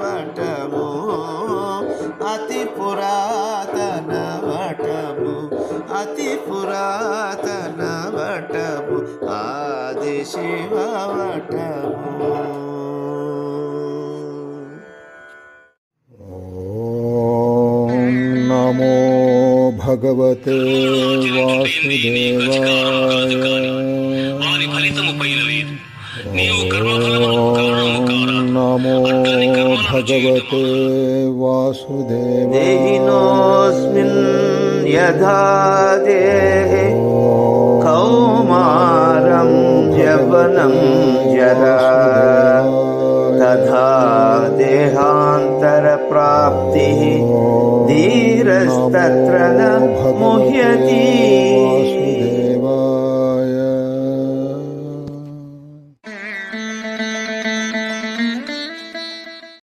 వటము అతి పురాతన వటము అతి పురాతన వటము ఆది శివ వటము. ఓం నమో భగవతే వాసుదేవాయ. నమో భగవతే వాసుదేవాయ. దేహినోస్మిన్ యథా దేహే కౌమారం యవనం జరా తథా దేహాంతర ప్రాప్తి ధీరస్తత్ర న ముహ్యతి.